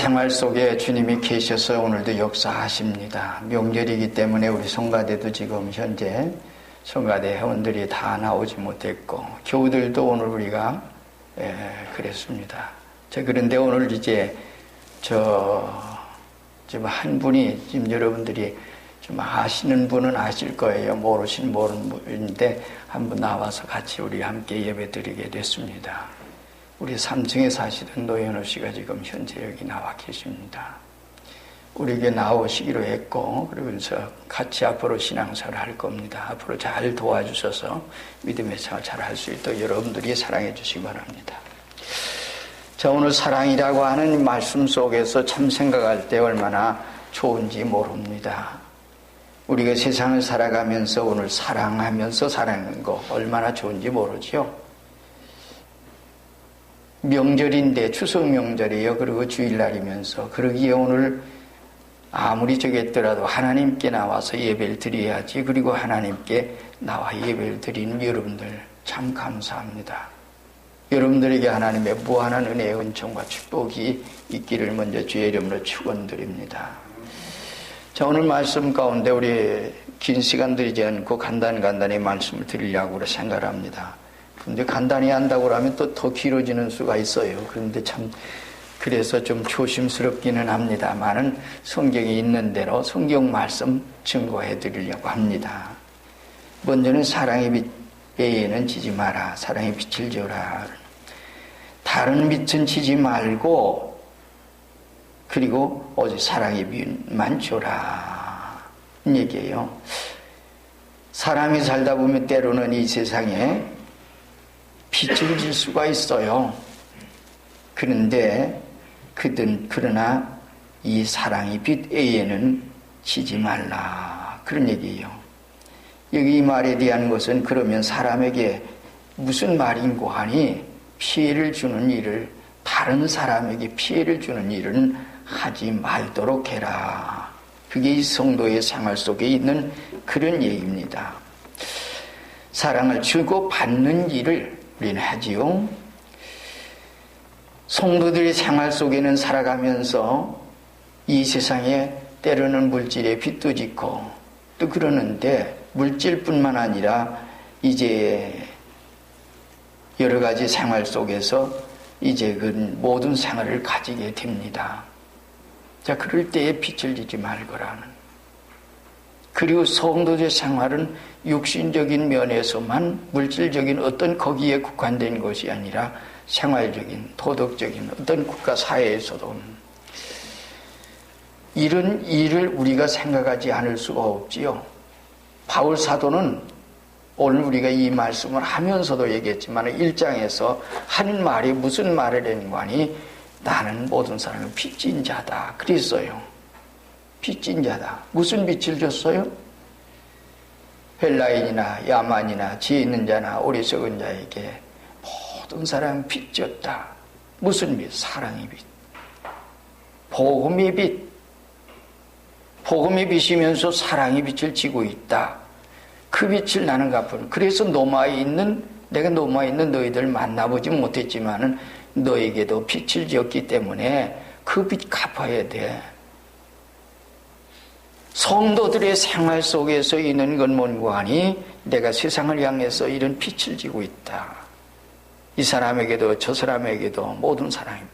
생활 속에 주님이 계셔서 오늘도 역사하십니다. 명절이기 때문에 우리 성가대도 지금 현재 성가대 회원들이 다 나오지 못했고 교우들도 오늘 우리가 그랬습니다. 그런데 오늘 이제 지금 한 분이 지금 여러분들이 좀 아시는 분은 아실 거예요. 모르는 분인데 한 분 나와서 같이 우리 함께 예배 드리게 됐습니다. 우리 3층에 사시던 노현우 씨가 지금 현재 여기 나와 계십니다. 우리에게 나오시기로 했고 그러면서 같이 앞으로 신앙생활을 할 겁니다. 앞으로 잘 도와주셔서 믿음의 생활 잘 할 수 있도록 여러분들이 사랑해 주시기 바랍니다. 자, 오늘 사랑이라고 하는 말씀 속에서 참 생각할 때 얼마나 좋은지 모릅니다. 우리가 세상을 살아가면서 오늘 사랑하면서 사는 거 얼마나 좋은지 모르죠. 명절인데 추석 명절이에요. 그리고 주일날이면서 그러기에 오늘 아무리 저겠더라도 하나님께 나와서 예배를 드려야지. 그리고 하나님께 나와 예배를 드리는 여러분들 참 감사합니다. 여러분들에게 하나님의 무한한 은혜의 은총과 축복이 있기를 먼저 주의 이름으로 축원드립니다. 자, 오늘 말씀 가운데 우리 긴 시간 들이지 않고 간단히 말씀을 드리려고 생각을 합니다. 그런데 간단히 한다고 하면 또 더 길어지는 수가 있어요. 그런데 참 그래서 좀 조심스럽기는 합니다만은 성경에 있는 대로 성경 말씀 증거해 드리려고 합니다. 먼저는 사랑의 빛 외에는 지지 마라. 사랑의 빛을 줘라. 다른 빛은 지지 말고 그리고 오직 사랑의 빛만 줘라. 이 얘기예요. 사람이 살다 보면 때로는 이 세상에 빛을 질 수가 있어요. 그런데 그러나 이 사랑의 빛 외에는 지지 말라. 그런 얘기예요. 여기 이 말에 대한 것은 그러면 사람에게 무슨 말인고 하니 피해를 주는 일을 다른 사람에게 피해를 주는 일은 하지 말도록 해라. 그게 이 성도의 생활 속에 있는 그런 얘기입니다. 사랑을 주고 받는 일을 우리는 하지요. 성도들의 생활 속에는 살아가면서 이 세상에 때로는 물질의 빚도 짓고 또 그러는데 물질뿐만 아니라 이제 여러 가지 생활 속에서 이제 그 모든 생활을 가지게 됩니다. 자, 그럴 때에 빚을 지지 말거라는. 그리고 성도의 생활은 육신적인 면에서만 물질적인 어떤 거기에 국한된 것이 아니라 생활적인 도덕적인 어떤 국가 사회에서도 이런 일을 우리가 생각하지 않을 수가 없지요. 바울 사도는 오늘 우리가 이 말씀을 하면서도 얘기했지만 1장에서 하는 말이 무슨 말을 했는 거니 나는 모든 사람을 빚진 자다 그랬어요. 빚진 자다. 무슨 빚을 줬어요? 헬라인이나 야만이나 지혜 있는 자나 어리석은 자에게 모든 사람은 빚졌다. 무슨 빚? 사랑의 빚. 복음의 빚. 복음의 빚이면서 사랑의 빚을 지고 있다. 그 빚을 나는 갚은. 그래서 내가 노마에 있는 너희들 만나보지 못했지만은 너에게도 빚을 지었기 때문에 그 빚 갚아야 돼. 성도들의 생활 속에서 있는 건 뭔고 하니 내가 세상을 향해서 이런 빚을 지고 있다. 이 사람에게도 저 사람에게도 모든 사람입니다.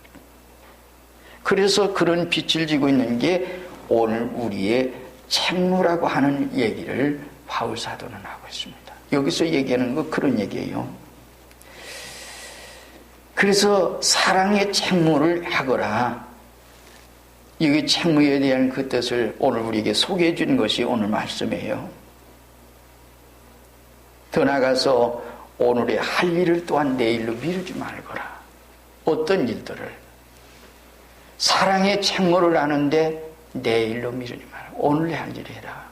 그래서 그런 빚을 지고 있는 게 오늘 우리의 책무라고 하는 얘기를 바울 사도는 하고 있습니다. 여기서 얘기하는 거 그런 얘기예요. 그래서 사랑의 책무를 하거라. 여기 책무에 대한 그 뜻을 오늘 우리에게 소개해 준 것이 오늘 말씀이에요. 더 나아가서 오늘의 할 일을 또한 내일로 미루지 말거라. 어떤 일들을 사랑의 책무를 하는데 내일로 미루지 마라. 오늘 할 일을 해라.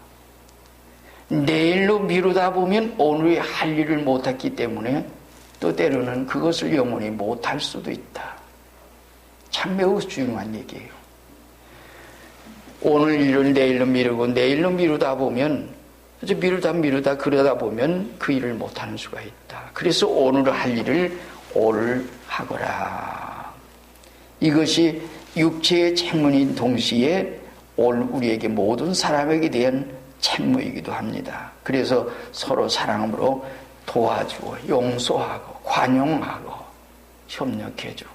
내일로 미루다 보면 오늘의 할 일을 못했기 때문에 또 때로는 그것을 영원히 못할 수도 있다. 참 매우 중요한 얘기예요. 오늘 일을 내일로 미루고 내일로 미루다 보면 미루다 그러다 보면 그 일을 못하는 수가 있다. 그래서 오늘 할 일을 오늘 하거라. 이것이 육체의 책무인 동시에 우리에게 모든 사람에게 대한 책무이기도 합니다. 그래서 서로 사랑으로 도와주고 용서하고 관용하고 협력해주고,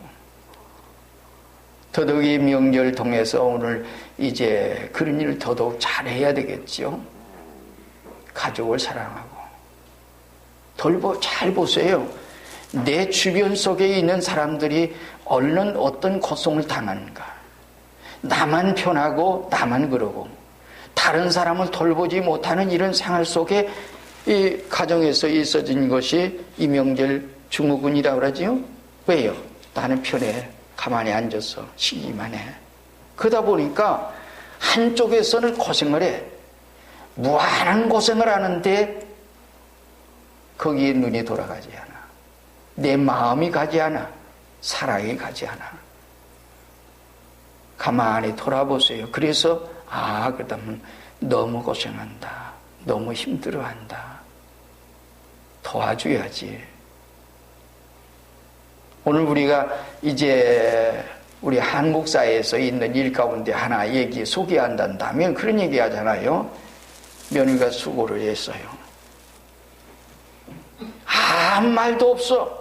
더더욱 이 명절 통해서 오늘 이제 그런 일을 더더욱 잘해야 되겠죠. 가족을 사랑하고 잘 보세요. 내 주변 속에 있는 사람들이 얼른 어떤 고통을 당하는가. 나만 편하고 나만 그러고 다른 사람을 돌보지 못하는 이런 생활 속에 이 가정에서 있어진 것이 이 명절 증후군이라고 그러지요. 왜요? 나는 편해. 가만히 앉아서 쉬기만 해. 그러다 보니까 한쪽에서는 고생을 해. 무한한 고생을 하는데 거기에 눈이 돌아가지 않아. 내 마음이 가지 않아. 사랑이 가지 않아. 가만히 돌아보세요. 그래서 그러면 너무 고생한다. 너무 힘들어한다. 도와줘야지. 오늘 우리가 이제 우리 한국 사회에서 있는 일 가운데 하나 소개한다면 그런 얘기 하잖아요. 며느리가 수고를 했어요. 아무 말도 없어.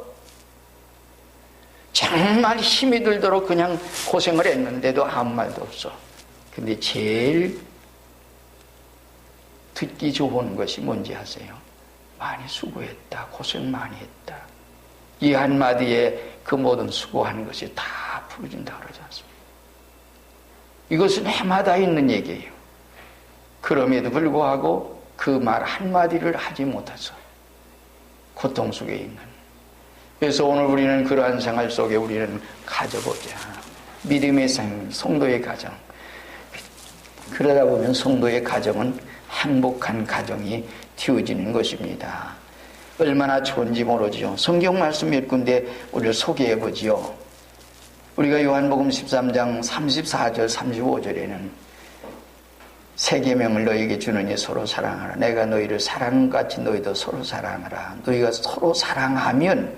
정말 힘이 들도록 그냥 고생을 했는데도 아무 말도 없어. 근데 제일 듣기 좋은 것이 뭔지 아세요? 많이 수고했다. 고생 많이 했다. 이 한마디에 그 모든 수고한 것이 다 풀어진다 그러지 않습니까? 이것은 해마다 있는 얘기예요. 그럼에도 불구하고 그 말 한마디를 하지 못해서 고통 속에 있는. 그래서 오늘 우리는 그러한 생활 속에 우리는 가져보자. 믿음의 성도의 가정. 그러다 보면 성도의 가정은 행복한 가정이 되어지는 것입니다. 얼마나 좋은지 모르죠. 성경 말씀 몇 군데 우리를 소개해 보지요. 우리가 요한복음 13장 34절 35절에는 새 계명을 너희에게 주느니 서로 사랑하라. 내가 너희를 사랑한 것 같이 너희도 서로 사랑하라. 너희가 서로 사랑하면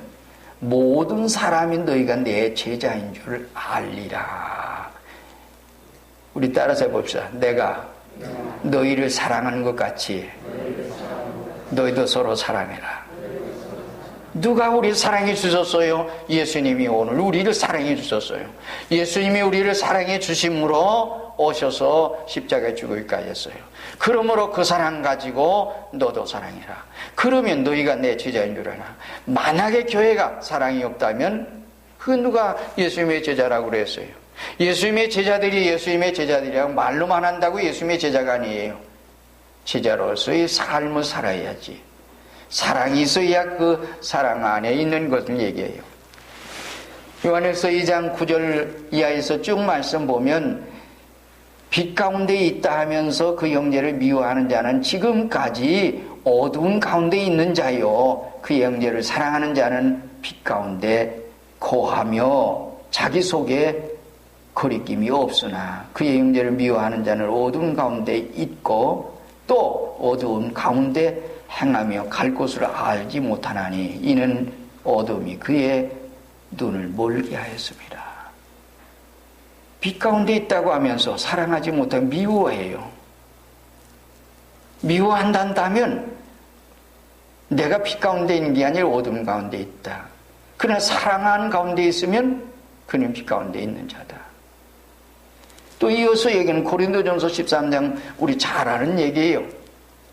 모든 사람이 너희가 내 제자인 줄 알리라. 우리 따라서 해봅시다. 내가 너희를 사랑하는 것 같이 너희도 서로 사랑해라. 누가 우리를 사랑해 주셨어요? 예수님이 오늘 우리를 사랑해 주셨어요. 예수님이 우리를 사랑해 주심으로 오셔서 십자가에 죽을까 했어요. 그러므로 그 사랑 가지고 너도 사랑해라. 그러면 너희가 내 제자인 줄 알아. 만약에 교회가 사랑이 없다면 그 누가 예수님의 제자라고 그랬어요? 예수님의 제자들이 예수님의 제자들이라고 말로만 한다고 예수님의 제자가 아니에요. 제자로서의 삶을 살아야지. 사랑이 있어야 그 사랑 안에 있는 것을 얘기해요. 요한일서 2장 9절 이하에서 쭉 말씀 보면 빛 가운데 있다 하면서 그 형제를 미워하는 자는 지금까지 어두운 가운데 있는 자요. 그 형제를 사랑하는 자는 빛 가운데 거하며 자기 속에 거리낌이 없으나 그의 형제를 미워하는 자는 어두운 가운데 있고 또 어두운 가운데 행하며 갈 곳을 알지 못하나니 이는 어둠이 그의 눈을 멀게 하였습니다. 빛 가운데 있다고 하면서 사랑하지 못하고 미워해요. 미워한다면 내가 빛 가운데 있는 게 아니라 어둠 가운데 있다. 그러나 사랑하는 가운데 있으면 그는 빛 가운데 있는 자다. 또 이어서 얘기는 고린도전서 13장 우리 잘 아는 얘기예요.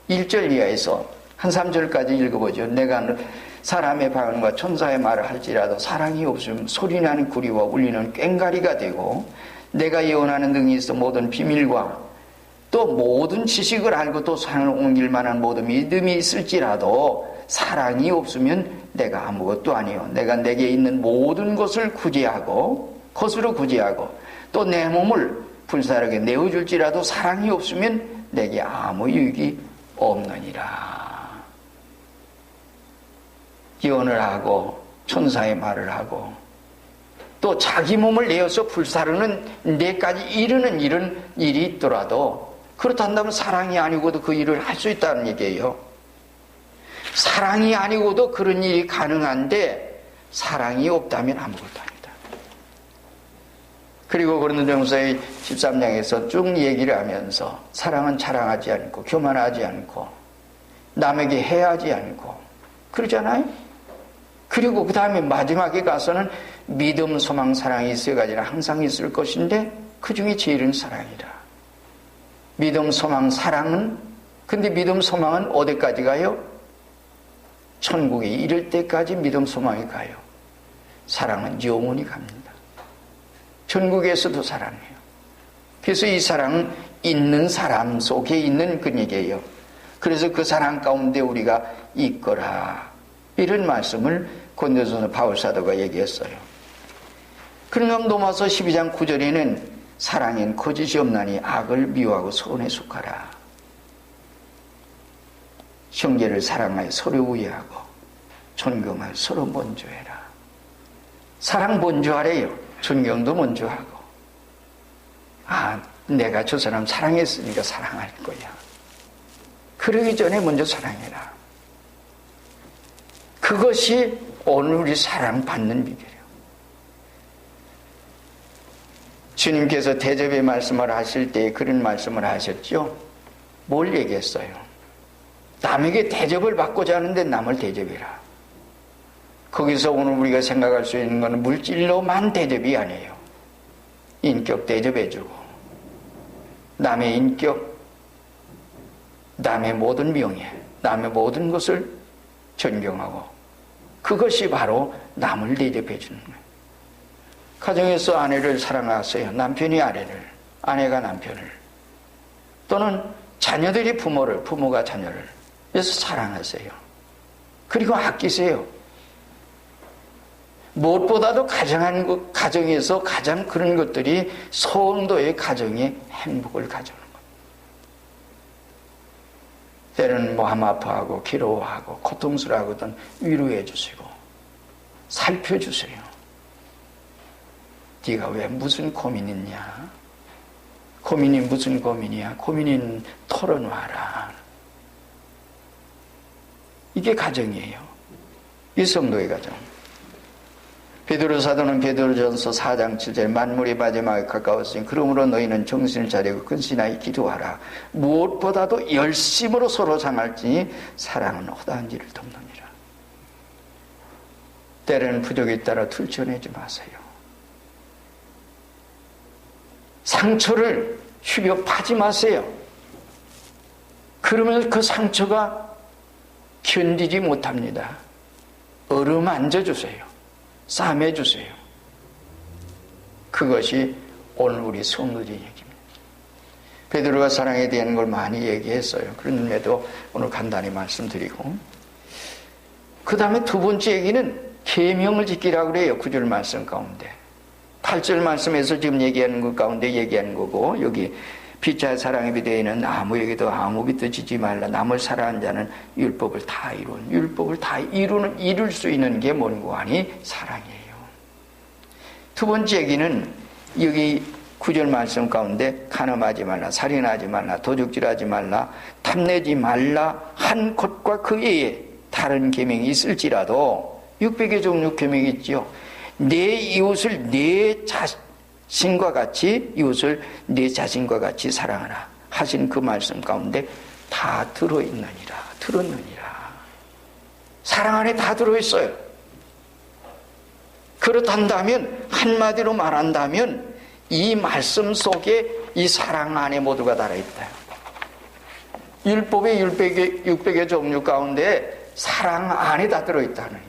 1절 이하에서 한 3절까지 읽어보죠. 내가 사람의 방언과 천사의 말을 할지라도 사랑이 없으면 소리나는 구리와 울리는 꽹가리가 되고 내가 예언하는 등이 있어 모든 비밀과 또 모든 지식을 알고 또 산을 옮길 만한 모든 믿음이 있을지라도 사랑이 없으면 내가 아무것도 아니요. 내가 내게 있는 모든 것을 것으로 구제하고 또 내 몸을 불사르게 내어줄지라도 사랑이 없으면 내게 아무 유익이 없느니라. 예언을 하고 천사의 말을 하고 또 자기 몸을 내어서 불사르는 데까지 이르는 이런 일이 있더라도 그렇단다면 사랑이 아니고도 그 일을 할 수 있다는 얘기예요. 사랑이 아니고도 그런 일이 가능한데 사랑이 없다면 아무것도 아니다. 그리고 고린도전서의 13장에서 쭉 얘기를 하면서 사랑은 자랑하지 않고 교만하지 않고 남에게 해하지 않고 그러잖아요. 그리고 그 다음에 마지막에 가서는 믿음, 소망, 사랑이 세 가지는 항상 있을 것인데 그 중에 제일은 사랑이라. 믿음, 소망, 사랑은 근데 믿음, 소망은 어디까지 가요? 천국에 이를 때까지 믿음, 소망이 가요. 사랑은 영원히 갑니다. 천국에서도 사랑해요. 그래서 이 사랑은 있는 사람 속에 있는 근육이에요. 그래서 그 사랑 가운데 우리가 있거라. 이런 말씀을 고린도전서 바울 사도가 얘기했어요. 그런가 로마서 12장 9절에는 사랑엔 거짓이 없나니 악을 미워하고 선에 속하라. 형제를 사랑하여 서로 우애하고 존경하여 서로 먼저해라. 사랑 먼저하래요. 존경도 먼저하고. 내가 저 사람 사랑했으니까 사랑할 거야. 그러기 전에 먼저 사랑해라. 그것이 오늘 우리 사랑받는 비결이에요. 주님께서 대접의 말씀을 하실 때 그런 말씀을 하셨죠. 뭘 얘기했어요? 남에게 대접을 받고자 하는데 남을 대접해라. 거기서 오늘 우리가 생각할 수 있는 것은 물질로만 대접이 아니에요. 인격 대접해주고 남의 인격, 남의 모든 명예, 남의 모든 것을 존경하고 그것이 바로 남을 대접해 주는 거예요. 가정에서 아내를 사랑하세요. 남편이 아내를, 아내가 남편을, 또는 자녀들이 부모를, 부모가 자녀를. 그래서 사랑하세요. 그리고 아끼세요. 무엇보다도 가정에서 가장 그런 것들이 성도의 가정의 행복을 가져오는 거예요. 때로는 마음 아파하고 괴로워하고 고통스러워하거든 위로해 주시고 살펴주세요. 네가 왜 무슨 고민 있냐? 고민이 무슨 고민이야? 고민은 털어놔라. 이게 가정이에요. 이 성도의 가정. 베드로 사도는 베드로전서 4장 7절 만물이 마지막에 가까웠으니 그러므로 너희는 정신을 차리고 근신하여 기도하라. 무엇보다도 열심으로 서로 상할지니 사랑은 허다한 일을 돕느니라. 때로는 부족에 따라 툴쳐내지 마세요. 상처를 휘벼파지 마세요. 그러면 그 상처가 견디지 못합니다. 어루만져 주세요. 싸매주세요. 그것이 오늘 우리 성도의 얘기입니다. 베드로가 사랑에 대한 걸 많이 얘기했어요. 그런데도 오늘 간단히 말씀드리고, 그 다음에 두 번째 얘기는 계명을 지키라고 그래요. 9절 말씀 가운데 8절 말씀에서 지금 얘기하는 것 가운데 얘기하는 거고, 여기 피차의 사랑에 비대해는 아무에게도 아무 빚도 지지 말라. 남을 사랑하는 자는 율법을 다 이룬. 율법을 다 이룰 수 있는 게 뭔고 하니 사랑이에요. 두 번째 얘기는 여기 9절 말씀 가운데 간음하지 말라, 살인하지 말라, 도둑질하지 말라, 탐내지 말라 한 것과 그 외에 다른 계명이 있을지라도 600의 종류 계명이 있죠. 내 이웃을 내 자신과 같이, 이웃을 내 자신과 같이 사랑하라 하신 그 말씀 가운데 다 들어있느니라, 들었느니라. 사랑 안에 다 들어있어요. 그렇단다면, 한마디로 말한다면 이 말씀 속에 이 사랑 안에 모두가 달아있다. 율법의 600의 종류 가운데 사랑 안에 다 들어있다는 얘기예요.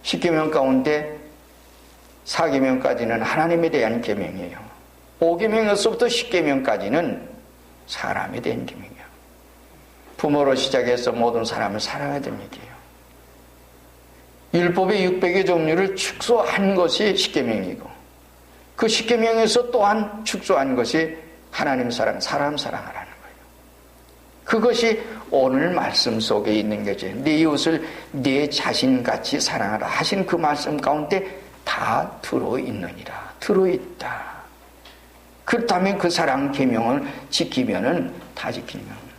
10계명 가운데 4계명까지는 하나님에 대한 계명이에요. 5계명에서부터 10계명까지는 사람에 대한 계명이에요. 부모로 시작해서 모든 사람을 사랑해야 되는 얘기예요. 율법의 600의 종류를 축소한 것이 10계명이고, 그 10계명에서 또한 축소한 것이 하나님 사랑, 사람 사랑하라는 거예요. 그것이 오늘 말씀 속에 있는 거죠. 내 이웃을 내 자신같이 사랑하라 하신 그 말씀 가운데 다 들어있느니라. 들어있다. 그렇다면 그 사랑 계명을 지키면은 다 지키는 겁니다.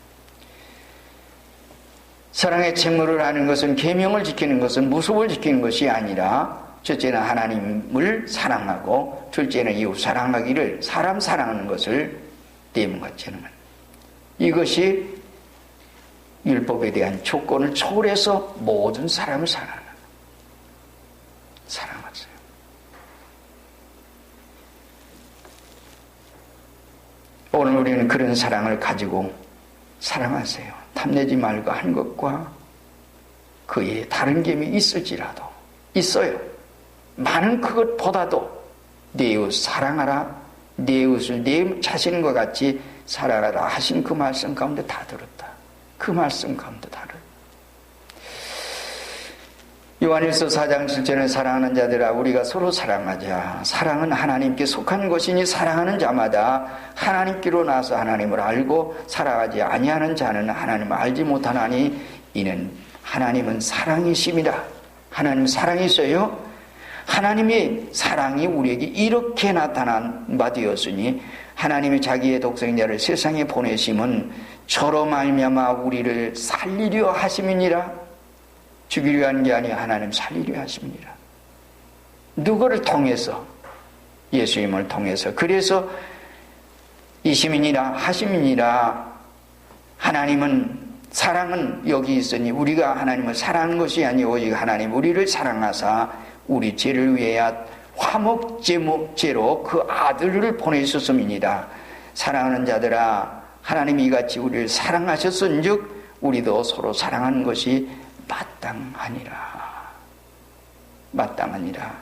사랑의 책무를 하는 것은, 계명을 지키는 것은 무속을 지키는 것이 아니라 첫째는 하나님을 사랑하고 둘째는 이웃 사랑하기를, 사람 사랑하는 것을 내문같이는 이것이 율법에 대한 조건을 초월해서 모든 사람을 사랑하세요. 오늘 우리는 그런 사랑을 가지고 사랑하세요. 탐내지 말고 한 것과 그의 다른 점이 있을지라도 있어요. 많은 그것보다도 내 이웃 사랑하라, 내 이웃을 내 자신과 같이 사랑하라 하신 그 말씀 가운데 다 들었다. 그 말씀 가운데 다 들었다. 요한일서 4장 7절은 사랑하는 자들아 우리가 서로 사랑하자. 사랑은 하나님께 속한 것이니 사랑하는 자마다 하나님께로 나서 하나님을 알고 사랑하지 아니하는 자는 하나님을 알지 못하나니 이는 하나님은 사랑이심이라. 하나님 사랑이셔요. 하나님의 사랑이 우리에게 이렇게 나타난 바 되었으니 하나님이 자기의 독생자를 세상에 보내심은 저로 말미암아 우리를 살리려 하심이니라. 죽이려 하는 게 아니라 하나님 살리려 하십니다. 누구를 통해서? 예수님을 통해서. 그래서 이심이니라 하심이니라. 하나님은 사랑은 여기 있으니 우리가 하나님을 사랑하는 것이 아니오 오직 하나님 우리를 사랑하사 우리 죄를 위하여 화목제로 그 아들을 보내셨음이니라. 사랑하는 자들아 하나님이 이같이 우리를 사랑하셨은즉 우리도 서로 사랑하는 것이 마땅하니라.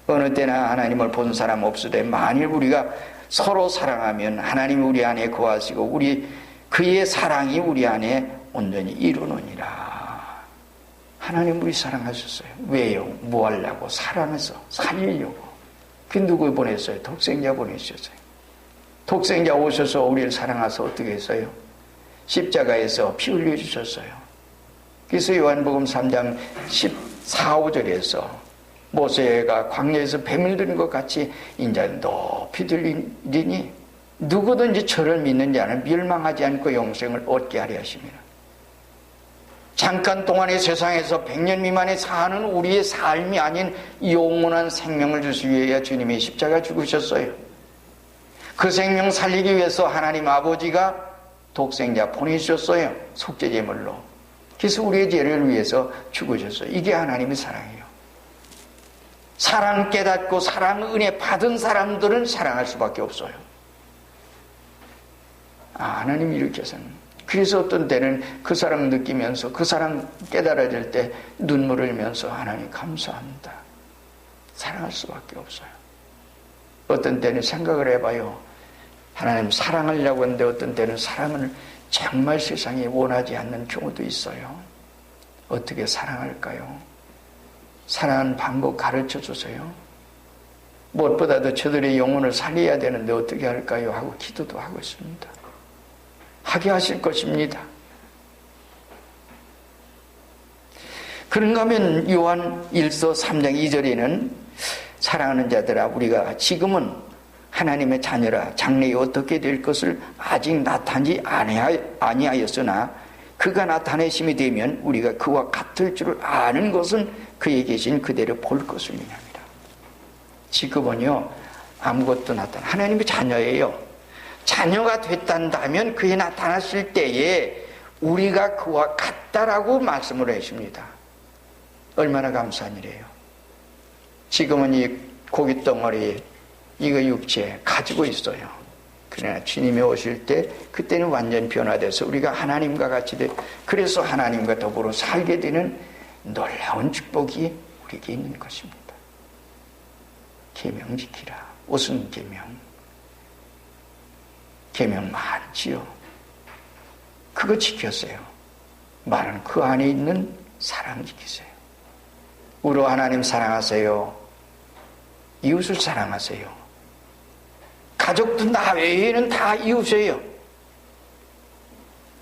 어느 때나 하나님을 본 사람 없으되 만일 우리가 서로 사랑하면 하나님이 우리 안에 거하시고 그의 사랑이 우리 안에 온전히 이루느니라. 하나님 우리 사랑하셨어요. 왜요? 뭐 하려고? 사랑해서 살리려고. 그 누구 보냈어요? 독생자 보내셨어요. 독생자 오셔서 우리를 사랑하셔서 어떻게 했어요? 십자가에서 피 흘려주셨어요. 그래서 요한복음 3장 14, 15절에서 모세가 광야에서 뱀을 들은 것 같이 인자는 높이 들리니 누구든지 저를 믿는 자는 멸망하지 않고 영생을 얻게 하려 하십니다. 잠깐 동안의 세상에서 100년 미만에 사는 우리의 삶이 아닌 영원한 생명을 주시기 위해 주님이 십자가 죽으셨어요. 그 생명 살리기 위해서 하나님 아버지가 독생자 보내주셨어요. 속죄제물로. 그래서 우리의 죄를 위해서 죽으셨어요. 이게 하나님의 사랑이에요. 사랑 깨닫고 사랑 은혜 받은 사람들은 사랑할 수밖에 없어요. 하나님이 이렇게 하셨는. 그래서 어떤 때는 그 사랑 느끼면서 그 사랑 깨달아질 때 눈물을 흘리면서 하나님 감사합니다. 사랑할 수밖에 없어요. 어떤 때는 생각을 해봐요. 하나님 사랑하려고 하는데 어떤 때는 사랑을 정말 세상에 원하지 않는 경우도 있어요. 어떻게 사랑할까요? 사랑하는 방법 가르쳐 주세요. 무엇보다도 저들의 영혼을 살려야 되는데 어떻게 할까요? 하고 기도도 하고 있습니다. 하게 하실 것입니다. 그런가 하면 요한 1서 3장 2절에는 사랑하는 자들아 우리가 지금은 하나님의 자녀라 장래에 어떻게 될 것을 아직 나타나지 아니하였으나 그가 나타내심이 되면 우리가 그와 같을 줄을 아는 것은 그에 계신 그대로 볼 것을 의미합니다. 지금은요 아무것도 하나님의 자녀예요. 자녀가 됐단다면 그에 나타났을 때에 우리가 그와 같다라고 말씀을 하십니다. 얼마나 감사한 일이에요. 지금은 이 고기 덩어리 이거 육체 가지고 있어요. 그러나 주님이 오실 때 그때는 완전 변화돼서 우리가 하나님과 같이 그래서 하나님과 더불어 살게 되는 놀라운 축복이 우리에게 있는 것입니다. 계명 지키라. 무슨 계명? 계명 많지요. 그거 지켰어요. 말은 그 안에 있는 사랑 지키세요. 우리 하나님 사랑하세요. 이웃을 사랑하세요. 가족도 나 외에는 다 이웃이에요.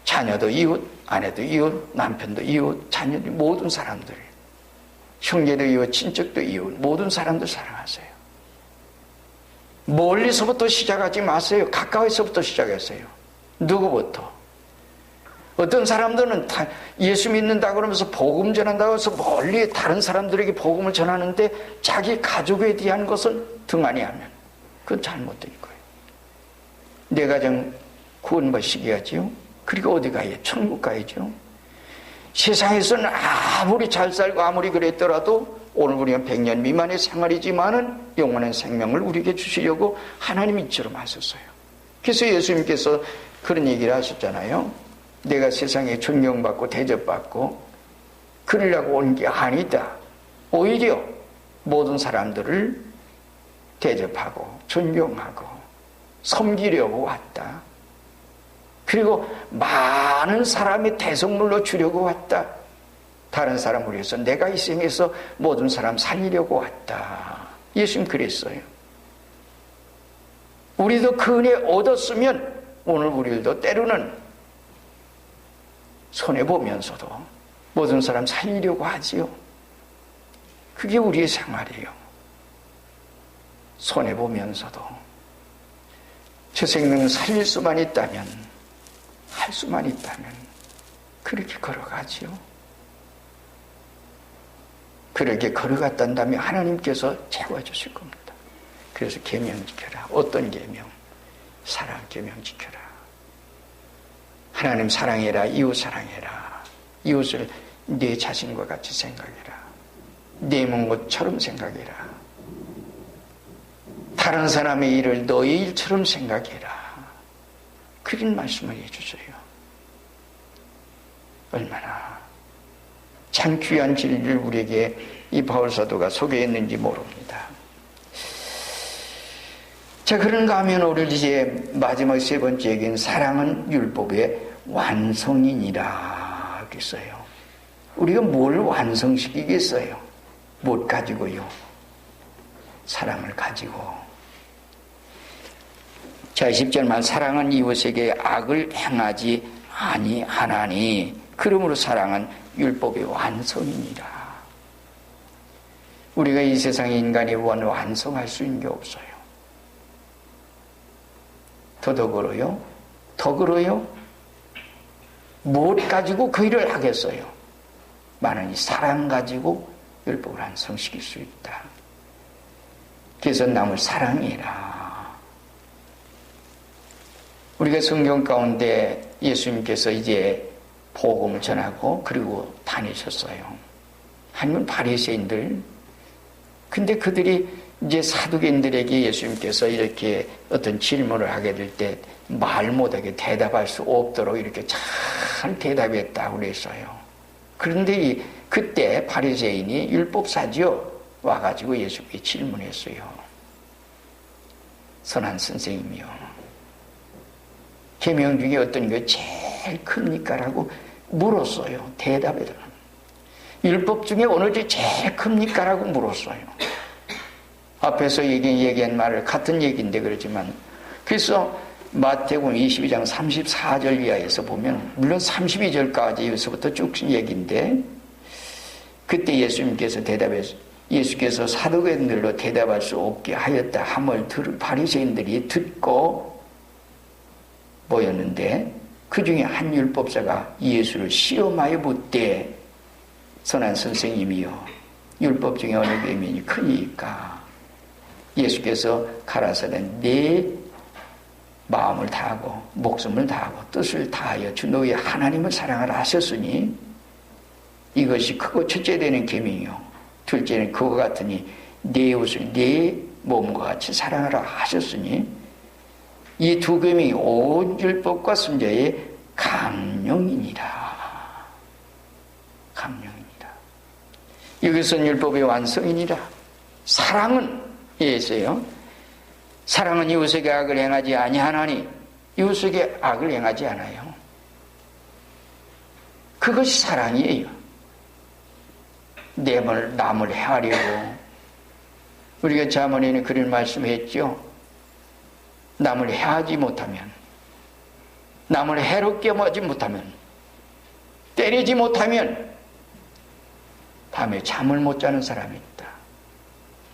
자녀도 이웃, 아내도 이웃, 남편도 이웃, 자녀도 모든 사람들, 형제도 이웃, 친척도 이웃, 모든 사람들 사랑하세요. 멀리서부터 시작하지 마세요. 가까이서부터 시작하세요. 누구부터? 어떤 사람들은 예수 믿는다 그러면서 복음 전한다고 해서 멀리 다른 사람들에게 복음을 전하는데 자기 가족에 대한 것은 등한히 하면 그건 잘못된 거예요. 내 가정 구원받으시게야지요. 그리고 어디 가요? 천국 가야죠. 세상에서는 아무리 잘 살고 아무리 그랬더라도 오늘 우리가 100년 미만의 생활이지만은 영원한 생명을 우리에게 주시려고 하나님이 이처럼 하셨어요. 그래서 예수님께서 그런 얘기를 하셨잖아요. 내가 세상에 존경받고 대접받고 그러려고 온 게 아니다. 오히려 모든 사람들을 대접하고 존경하고 섬기려고 왔다. 그리고 많은 사람의 대성물로 주려고 왔다. 다른 사람을 위해서 내가 희생해서 모든 사람 살리려고 왔다. 예수님 그랬어요. 우리도 그 은혜 얻었으면 오늘 우리도 때로는 손해보면서도 모든 사람 살리려고 하지요. 그게 우리의 생활이에요. 손해보면서도 저 생명을 살릴 수만 있다면, 할 수만 있다면 그렇게 걸어가지요. 그렇게 걸어갔단다면 하나님께서 채워주실 겁니다. 그래서 계명 지켜라. 어떤 계명? 사랑 계명 지켜라. 하나님 사랑해라. 이웃 사랑해라. 이웃을 내 자신과 같이 생각해라. 내 먹은 것처럼 생각해라. 다른 사람의 일을 너의 일처럼 생각해라. 그런 말씀을 해주세요. 얼마나 참 귀한 진리를 우리에게 이 바울사도가 소개했는지 모릅니다. 자, 그런가 하면 오늘 이제 마지막 세 번째 얘기는 사랑은 율법의 완성이니라 그랬어요. 우리가 뭘 완성시키겠어요? 못 가지고요. 사랑을 가지고. 자, 10절만 사랑은 이웃에게 악을 행하지 아니하나니 그러므로 사랑은 율법의 완성이니라. 우리가 이 세상의 인간이 완성할 수 있는 게 없어요. 더더불어요? 더 그러요? 무엇 가지고 그 일을 하겠어요? 많은 이 사랑 가지고 율법을 완성시킬 수 있다. 그래서 남을 사랑해라. 우리가 성경 가운데 예수님께서 이제 복음을 전하고 그리고 다니셨어요. 아니면 바리새인들. 근데 그들이 이제 사두개인들에게 예수님께서 이렇게 어떤 질문을 하게 될 때 말 못하게 대답할 수 없도록 이렇게 잘 대답했다고 그랬어요. 그런데 그때 바리새인이 율법사지요. 와가지고 예수께 질문했어요. 선한 선생님이요. 계명 중에 어떤 게 제일 큽니까? 라고 물었어요. 대답해달라. 율법 중에 어느 게 제일 큽니까? 라고 물었어요. 앞에서 얘기한 말을 같은 얘기인데 그러지만 그래서 마태복음 22장 34절 이하에서 보면 물론 32절까지 여기서부터 쭉 얘기인데 그때 예수님께서 예수께서 사두개인들로 대답할 수 없게 하였다 함을 바리새인들이 듣고 모였는데 그 중에 한 율법사가 예수를 시험하여 묻되 선한 선생님이요 율법 중에 어느 계명이 크니까 예수께서 가라사대 내 마음을 다하고 목숨을 다하고 뜻을 다하여 주 너의 하나님을 사랑하라 하셨으니 이것이 크고 첫째 되는 계명이요 둘째는 그와 같으니 내 이웃을 내 몸과 같이 사랑하라 하셨으니 이 두 계명이 온 율법과 순자의 강령이니라. 강령이니라. 여기서는 율법의 완성이니라. 사랑은 예수예요. 사랑은 이웃에게 악을 행하지 아니하나니 이웃에게 악을 행하지 않아요. 그것이 사랑이에요. 남을 해하려고 우리가 자문에는 그런 말씀했죠. 남을 해하지 못하면 남을 해롭게 하지 못하면 때리지 못하면 밤에 잠을 못 자는 사람이 있다.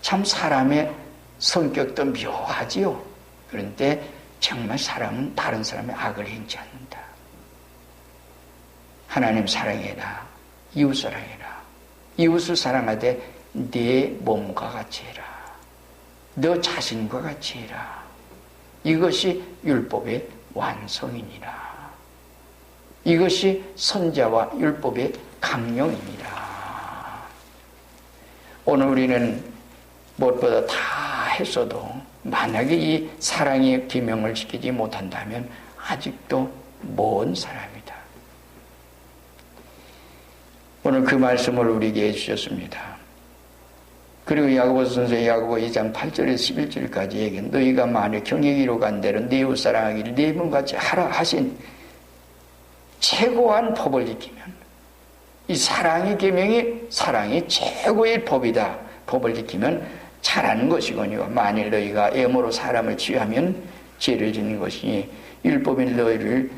참 사람의 성격도 묘하지요. 그런데 정말 사람은 다른 사람의 악을 행치 않는다. 하나님 사랑해라. 이웃 사랑해라. 이웃을 사랑하되 네 몸과 같이 해라. 너 자신과 같이 해라. 이것이 율법의 완성이니라. 이것이 선자와 율법의 강령이니라. 오늘 우리는 무엇보다 다 했어도 만약에 이 사랑의 계명을 지키지 못한다면 아직도 먼 사람이다. 오늘 그 말씀을 우리에게 해주셨습니다. 그리고 야고보서 선생의 야고보 2장 8절에서 11절까지 얘기한 너희가 만일 경영이 이루간 대로 네 이웃 사랑하기를 네 몸같이 하라 하신 최고한 법을 지키면 이 사랑의 계명이 사랑이 최고의 법이다. 법을 지키면 잘하는 것이거니와 만일 너희가 애모로 사람을 취하면 죄를 짓는 것이니 율법이 너희를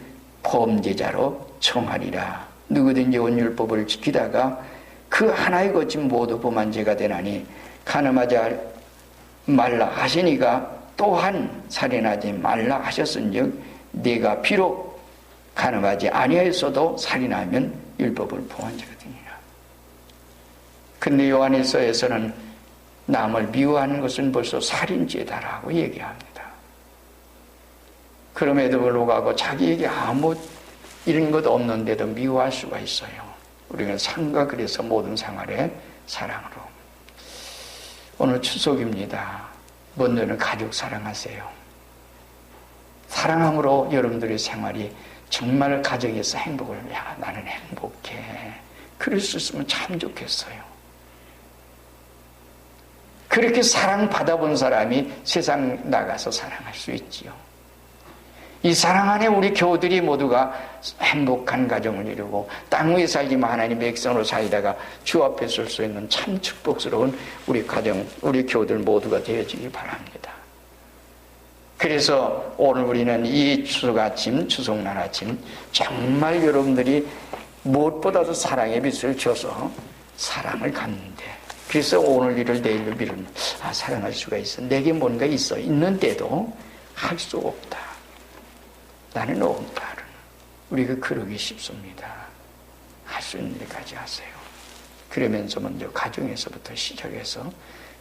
범죄자로 청하리라. 누구든지 온 율법을 지키다가 그 하나의 것이 모두 범한 죄가 되나니 간음하지 말라 하시니가 또한 살인하지 말라 하셨은즉 네가 비록 간음하지 아니하였어도 살인하면 율법을 범한 죄가 되니라. 근데 요한일서에서는 남을 미워하는 것은 벌써 살인죄다라고 얘기합니다. 그럼에도 불구하고 자기에게 아무 이런 것 없는데도 미워할 수가 있어요. 우리는 상과 그래서 모든 생활에 사랑으로. 오늘 추석입니다. 먼저는 가족 사랑하세요. 사랑함으로 여러분들의 생활이 정말 가정에서 행복을, 야, 나는 행복해. 그럴 수 있으면 참 좋겠어요. 그렇게 사랑받아본 사람이 세상 나가서 사랑할 수 있지요. 이 사랑 안에 우리 교우들이 모두가 행복한 가정을 이루고 땅 위에 살지만 하나님의 백성으로 살다가 주 앞에 설 수 있는 참 축복스러운 우리 가정, 우리 교우들 모두가 되어지기 바랍니다. 그래서 오늘 우리는 이 추석 아침, 추석날 아침 정말 여러분들이 무엇보다도 사랑의 빛을 줘서 사랑을 갖는데, 그래서 오늘 일을 내일로 미루는, 사랑할 수가 있어. 내게 뭔가 있어. 있는데도 할 수 없다. 나는 없다. 우리가 그러기 쉽습니다. 할 수 있는 일까지 하세요. 그러면서 먼저 가정에서부터 시작해서,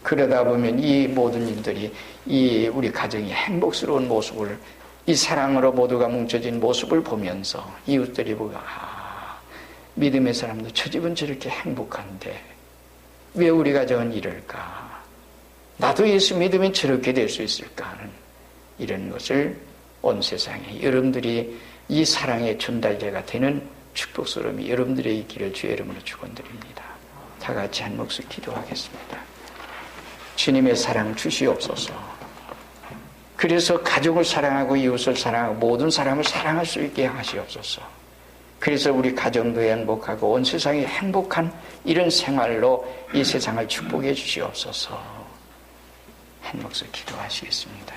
그러다 보면 이 모든 일들이 이 우리 가정이 행복스러운 모습을, 이 사랑으로 모두가 뭉쳐진 모습을 보면서 이웃들이 보고, 믿음의 사람도 저 집은 저렇게 행복한데 왜 우리 가정은 이럴까? 나도 예수 믿으면 저렇게 될 수 있을까 하는 이런 것을 온 세상에 여러분들이 이 사랑의 전달자가 되는 축복스러움이 여러분들의 있기를 주의 이름으로 축원드립니다. 다 같이 한 목소리 기도하겠습니다. 주님의 사랑 주시옵소서. 그래서 가족을 사랑하고 이웃을 사랑하고 모든 사람을 사랑할 수 있게 하시옵소서. 그래서 우리 가정도 행복하고 온 세상이 행복한 이런 생활로 이 세상을 축복해 주시옵소서. 한 목소리 기도하시겠습니다.